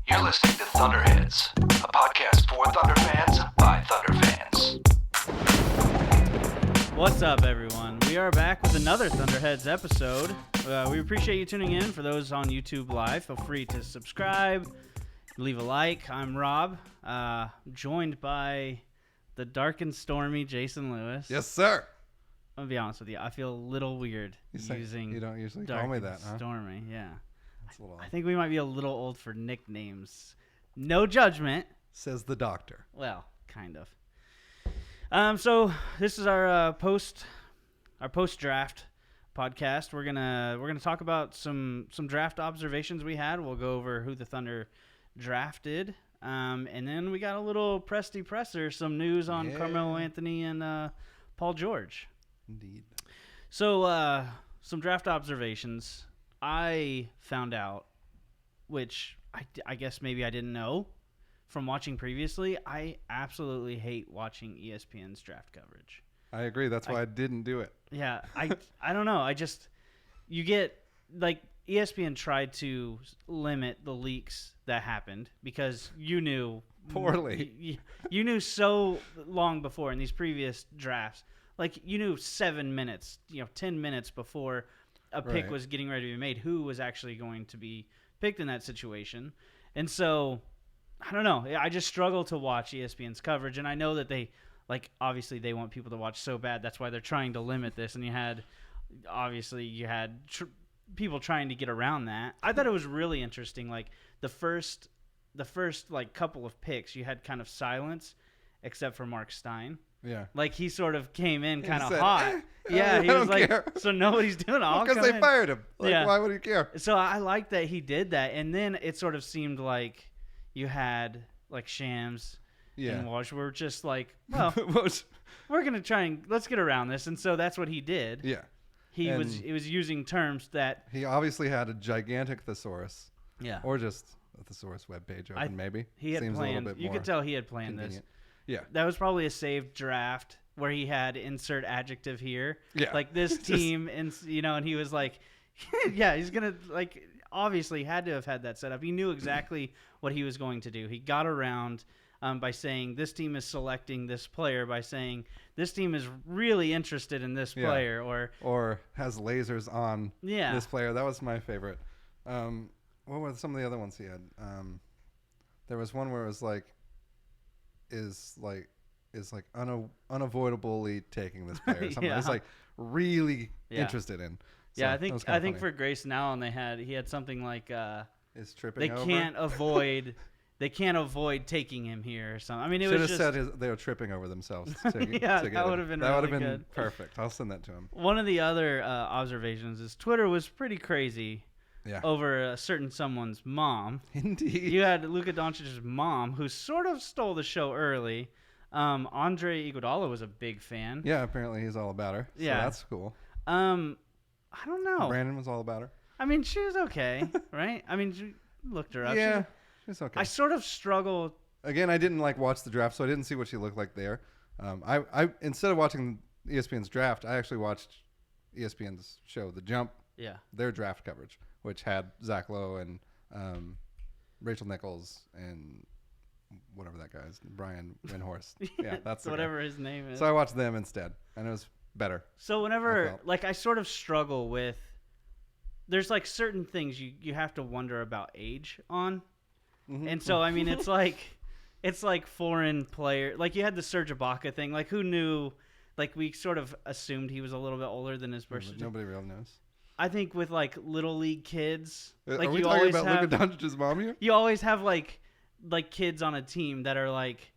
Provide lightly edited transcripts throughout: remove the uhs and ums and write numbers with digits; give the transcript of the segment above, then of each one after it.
You're listening to Thunderheads, a podcast for Thunder fans by Thunder fans. What's up, everyone? We are back with another Thunderheads episode. We appreciate you tuning in. For those on YouTube Live, feel free to subscribe, leave a like. I'm Rob, joined by the dark and stormy Jason Lewis. Yes, sir. I'm gonna be honest with you. I feel a little weird using you don't usually dark call me and that, huh? stormy. Yeah, That's a little I think we might be a little old for nicknames. No judgment. Says the doctor. Well, kind of. So this is our post draft podcast. We're gonna talk about some draft observations we had. We'll go over who the Thunder drafted, and then we got a little Presty presser, some news on Carmelo Anthony and Paul George. Indeed. So some draft observations I found out, which I guess maybe I didn't know from watching previously. I absolutely hate watching ESPN's draft coverage. I agree. That's why I didn't do it. Yeah, I don't know. You get, like, ESPN tried to limit the leaks that happened because you knew Poorly. You knew so long before in these previous drafts. Like, you knew 7 minutes, 10 minutes before a pick Right. was getting ready to be made who was actually going to be picked in that situation. And so, I don't know. I just struggle to watch ESPN's coverage. And I know that they, like, obviously they want people to watch so bad. That's why they're trying to limit this. And you had people trying to get around that. I thought it was really interesting. Like, the first like couple of picks, you had kind of silence, except for Mark Stein. Yeah. Like, he sort of came in kind of said, hot. Yeah, he I was don't like, care. so nobody's doing it. Because they fired him. Like, Yeah. why would he care? So I like that he did that. And then it sort of seemed like you had, like, Shams and Walsh were just like, well, we're going to try and let's get around this. And so that's what he did. Yeah. He was using terms that. He obviously had a gigantic thesaurus. Yeah. Or just a thesaurus webpage open, maybe. He had Seems planned. a little bit You more could tell he had planned convenient. this. Yeah. That was probably a saved draft where he had insert adjective here. Yeah. Like, this team, and he was like, yeah, he's going to, like, obviously had to have had that set up. He knew exactly what he was going to do. He got around by saying this team is selecting this player, by saying this team is really interested in this player, or has lasers on this player. That was my favorite. What were some of the other ones he had? There was one where it was like, is unavoidably taking this player or something. It's like really interested in. So yeah, I think for Grayson Allen he had something like is tripping over. They can't avoid taking him here or something. I mean, it should was have just said they were tripping over themselves. that would have been good. Perfect. I'll send that to him. One of the other observations is Twitter was pretty crazy. Yeah. Over a certain someone's mom. Indeed. You had Luka Doncic's mom, who sort of stole the show early. Andre Iguodala was a big fan. Yeah, apparently he's all about her. So that's cool. I don't know. Brandon was all about her. I mean, she was okay, right? I mean, you looked her up. Yeah, she's okay. I sort of struggle. Again, I didn't watch the draft, so I didn't see what she looked like there. I instead of watching ESPN's draft, I actually watched ESPN's show, The Jump. Yeah. Their draft coverage, which had Zach Lowe and Rachel Nichols and whatever that guy's, Brian Windhorst. Yeah, that's whatever his name is. So I watched them instead, and it was better. So whenever, I sort of struggle with, there's like certain things you have to wonder about age on. Mm-hmm. And so, I mean, it's like foreign player. Like, you had the Serge Ibaka thing. Like, who knew? Like, we sort of assumed he was a little bit older than his birth certificate. Nobody really knows. I think with, like, little league kids. Like, are we talking about Luka Doncic's mom here? You always have, like kids on a team that are like,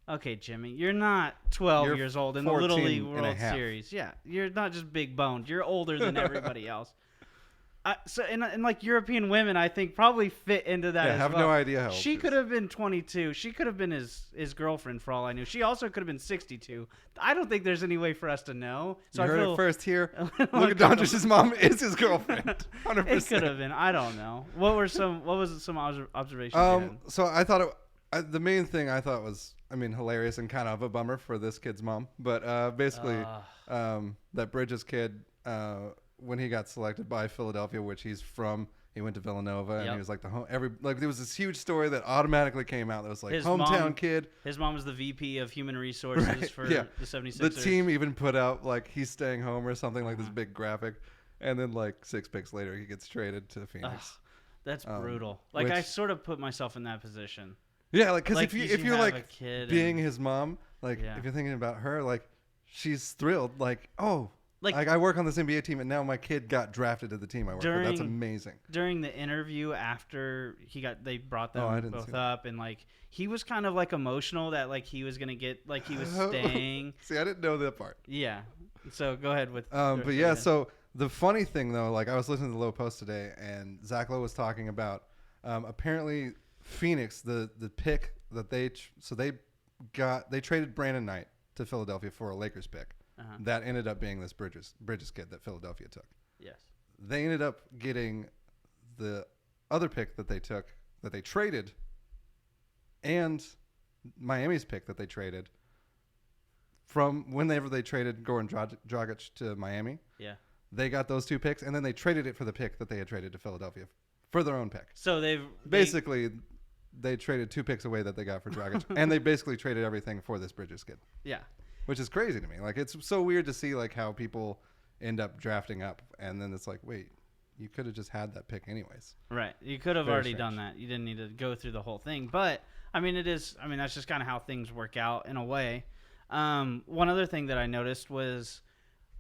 okay, Jimmy, you're not 12 years old in the Little League World Series. Yeah, you're not just big boned. You're older than everybody else. So and like European women, I think probably fit into that. Yeah, as have well. no idea how old she could have been 22. She could have been his girlfriend for all I knew. She also could have been 62. I don't think there's any way for us to know. So you I heard feel it first here. Luka Doncic's mom is his girlfriend. 100%. It could have been. I don't know. What was some observations you had? So I thought the main thing I thought was, I mean, hilarious and kind of a bummer for this kid's mom, but basically that Bridges kid when he got selected by Philadelphia, which he's from. He went to Villanova, and he was like there was this huge story that automatically came out that was like his hometown kid. His mom was the VP of Human Resources for the 76ers. The team even put out like he's staying home or something like this big graphic, and then like 6 picks later he gets traded to Phoenix. That's brutal. Like I sort of put myself in that position. Yeah, like because if you're like being his mom, like Yeah. if you're thinking about her, like she's thrilled, like Like I work on this NBA team, and now my kid got drafted to the team I work for. That's amazing. During the interview after they brought them both up, and like he was kind of like emotional that like he was gonna get like he was staying. See, I didn't know that part. Yeah. So go ahead with. But yeah, so the funny thing though, like I was listening to the Low Post today, and Zach Lowe was talking about apparently Phoenix, the pick that they traded Brandon Knight to Philadelphia for a Lakers pick. That ended up being this Bridges kid that Philadelphia took. Yes. They ended up getting the other pick that they traded, and Miami's pick that they traded from whenever they traded Goran Dragic to Miami. Yeah. They got those 2 picks, and then they traded it for the pick that they had traded to Philadelphia for their own pick. So they traded 2 picks away that they got for Dragic, and they basically traded everything for this Bridges kid. Yeah. Which is crazy to me. Like, it's so weird to see like how people end up drafting up, and then it's like, wait, you could have just had that pick anyways. Right. You could have already done that. You didn't need to go through the whole thing. But I mean, that's just kind of how things work out in a way. One other thing that I noticed was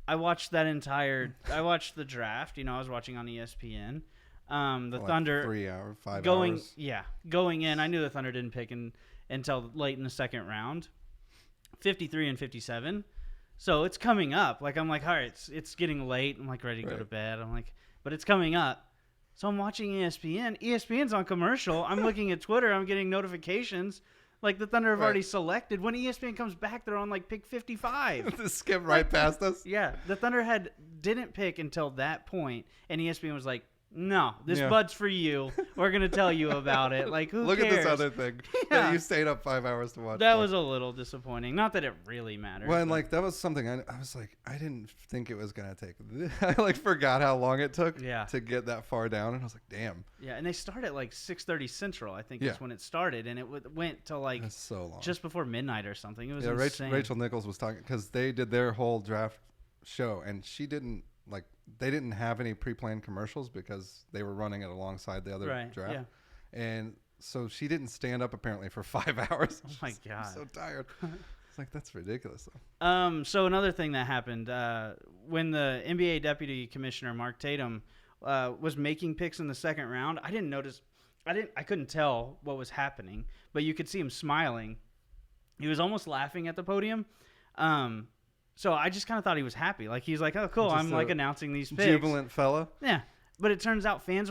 I watched the draft. I was watching on ESPN. The Thunder 3 hours, 5 going, hours. Yeah, going in. I knew the Thunder didn't pick until late in the second round. 53 and 57. So it's coming up. Like, I'm like, all right, it's getting late. I'm like ready to go to bed. I'm like, but it's coming up. So I'm watching ESPN. ESPN's on commercial. I'm looking at Twitter. I'm getting notifications. Like, the Thunder have already selected. When ESPN comes back, they're on like pick 55. They skip right past us. Yeah. The Thunder didn't pick until that point, and ESPN was like, no, this bud's for you. We're going to tell you about it. Like, who Look cares? at this other thing that you stayed up 5 hours to watch. That was a little disappointing. Not that it really mattered. Well, and like that was something I was like, I didn't think it was going to take. I like forgot how long it took to get that far down. And I was like, damn. Yeah, and they start at like 6:30 Central, I think is when it started. And it went to like so long. Just before midnight or something. It was insane. Rachel Nichols was talking because they did their whole draft show, and she didn't like. They didn't have any pre-planned commercials because they were running it alongside the other draft. Yeah. And so she didn't stand up apparently for 5 hours. Oh my God. I'm so tired. It's like, that's ridiculous though. So another thing that happened, when the NBA Deputy Commissioner Mark Tatum was making picks in the second round, I couldn't tell what was happening, but you could see him smiling. He was almost laughing at the podium. So I just kind of thought he was happy. Like, he's like, oh, cool, just I'm like announcing these picks. Jubilant fella. Yeah. But it turns out fans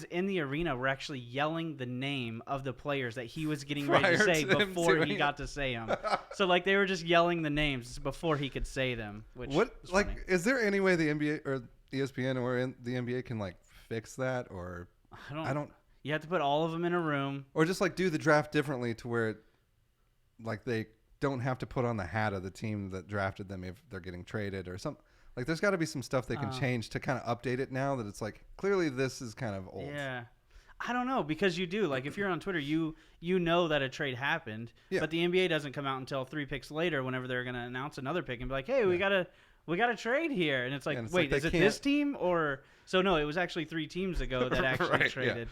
in the arena were actually yelling the name of the players that he was getting ready to say before he got to say them. So like they were just yelling the names before he could say them. Which funny. Is there any way the NBA or ESPN or the NBA can like fix that, or I don't. You have to put all of them in a room, or just like do the draft differently to where, like they don't have to put on the hat of the team that drafted them if they're getting traded or something. Like, there's got to be some stuff they can change to kind of update it now that it's like, clearly this is kind of old. Yeah. I don't know, because you do. Like, if you're on Twitter, you know that a trade happened, but the NBA doesn't come out until 3 picks later whenever they're going to announce another pick and be like, hey, we got a trade here. And it's like, wait, is it this team? Or so no, it was actually 3 teams ago that actually traded.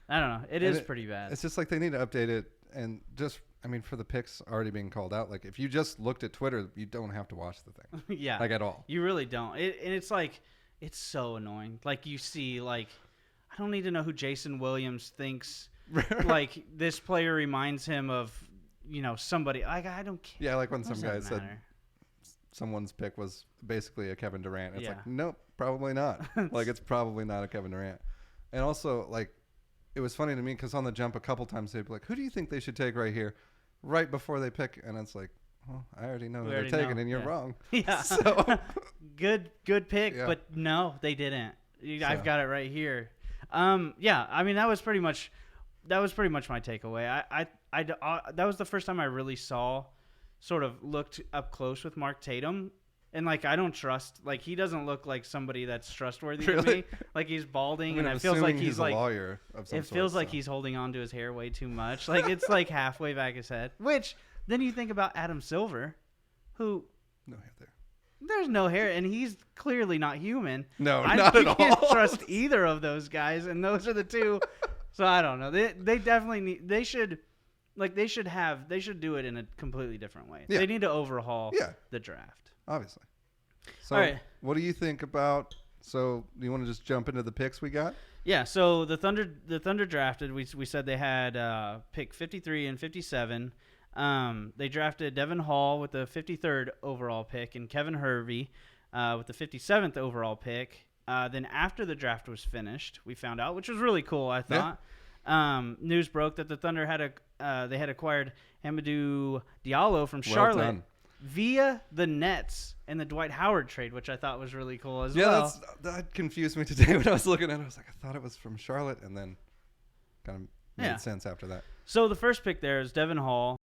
Yeah. I don't know. It is pretty bad. It's just like they need to update it, and just, I mean, for the picks already being called out, like if you just looked at Twitter, you don't have to watch the thing. Yeah. Like at all. You really don't. And it's like, it's so annoying. Like you see, like, I don't need to know who Jason Williams thinks. Like this player reminds him of, somebody. Like, I don't care. Yeah, like when some guy said someone's pick was basically a Kevin Durant. It's like, nope, probably not. Like, it's probably not a Kevin Durant. And also, like, it was funny to me because on the jump a couple times they'd be like, who do you think they should take right here? Right before they pick. And it's like, well, I already know who they're taking, and you're wrong. Yeah. So good pick, but no, they didn't. I've got it right here. Yeah, I mean, that was pretty much my takeaway. That was the first time I really looked up close with Mark Tatum. And, like, I don't trust. Like, he doesn't look like somebody that's trustworthy Really? to me. Like, he's balding, I'm and it feels like assuming he's a like lawyer of some it sort, feels like so. he's holding on to his hair way too much. Like, it's like halfway back his head. Which then you think about Adam Silver, who No hair there. there's no hair, and he's clearly not human. No, not at all. I can't trust either of those guys, and those are the two. So I don't know. They definitely need. They should do it in a completely different way. Yeah. They need to overhaul Yeah. the draft. Obviously. So, All right. what do you think about? So, do you want to just jump into the picks we got? Yeah. So the Thunder drafted. We said they had pick 53 and 57. They drafted Devon Hall with the 53rd overall pick and Kevin Hervey with the 57th overall pick. Then after the draft was finished, we found out, which was really cool, I thought. Yeah. News broke that the Thunder had acquired Hamidou Diallo from Charlotte via the Nets and the Dwight Howard trade, which I thought was really cool as well. Yeah, that confused me today when I was looking at it. I was like, I thought it was from Charlotte, and then kind of made sense after that. So the first pick there is Devon Hall.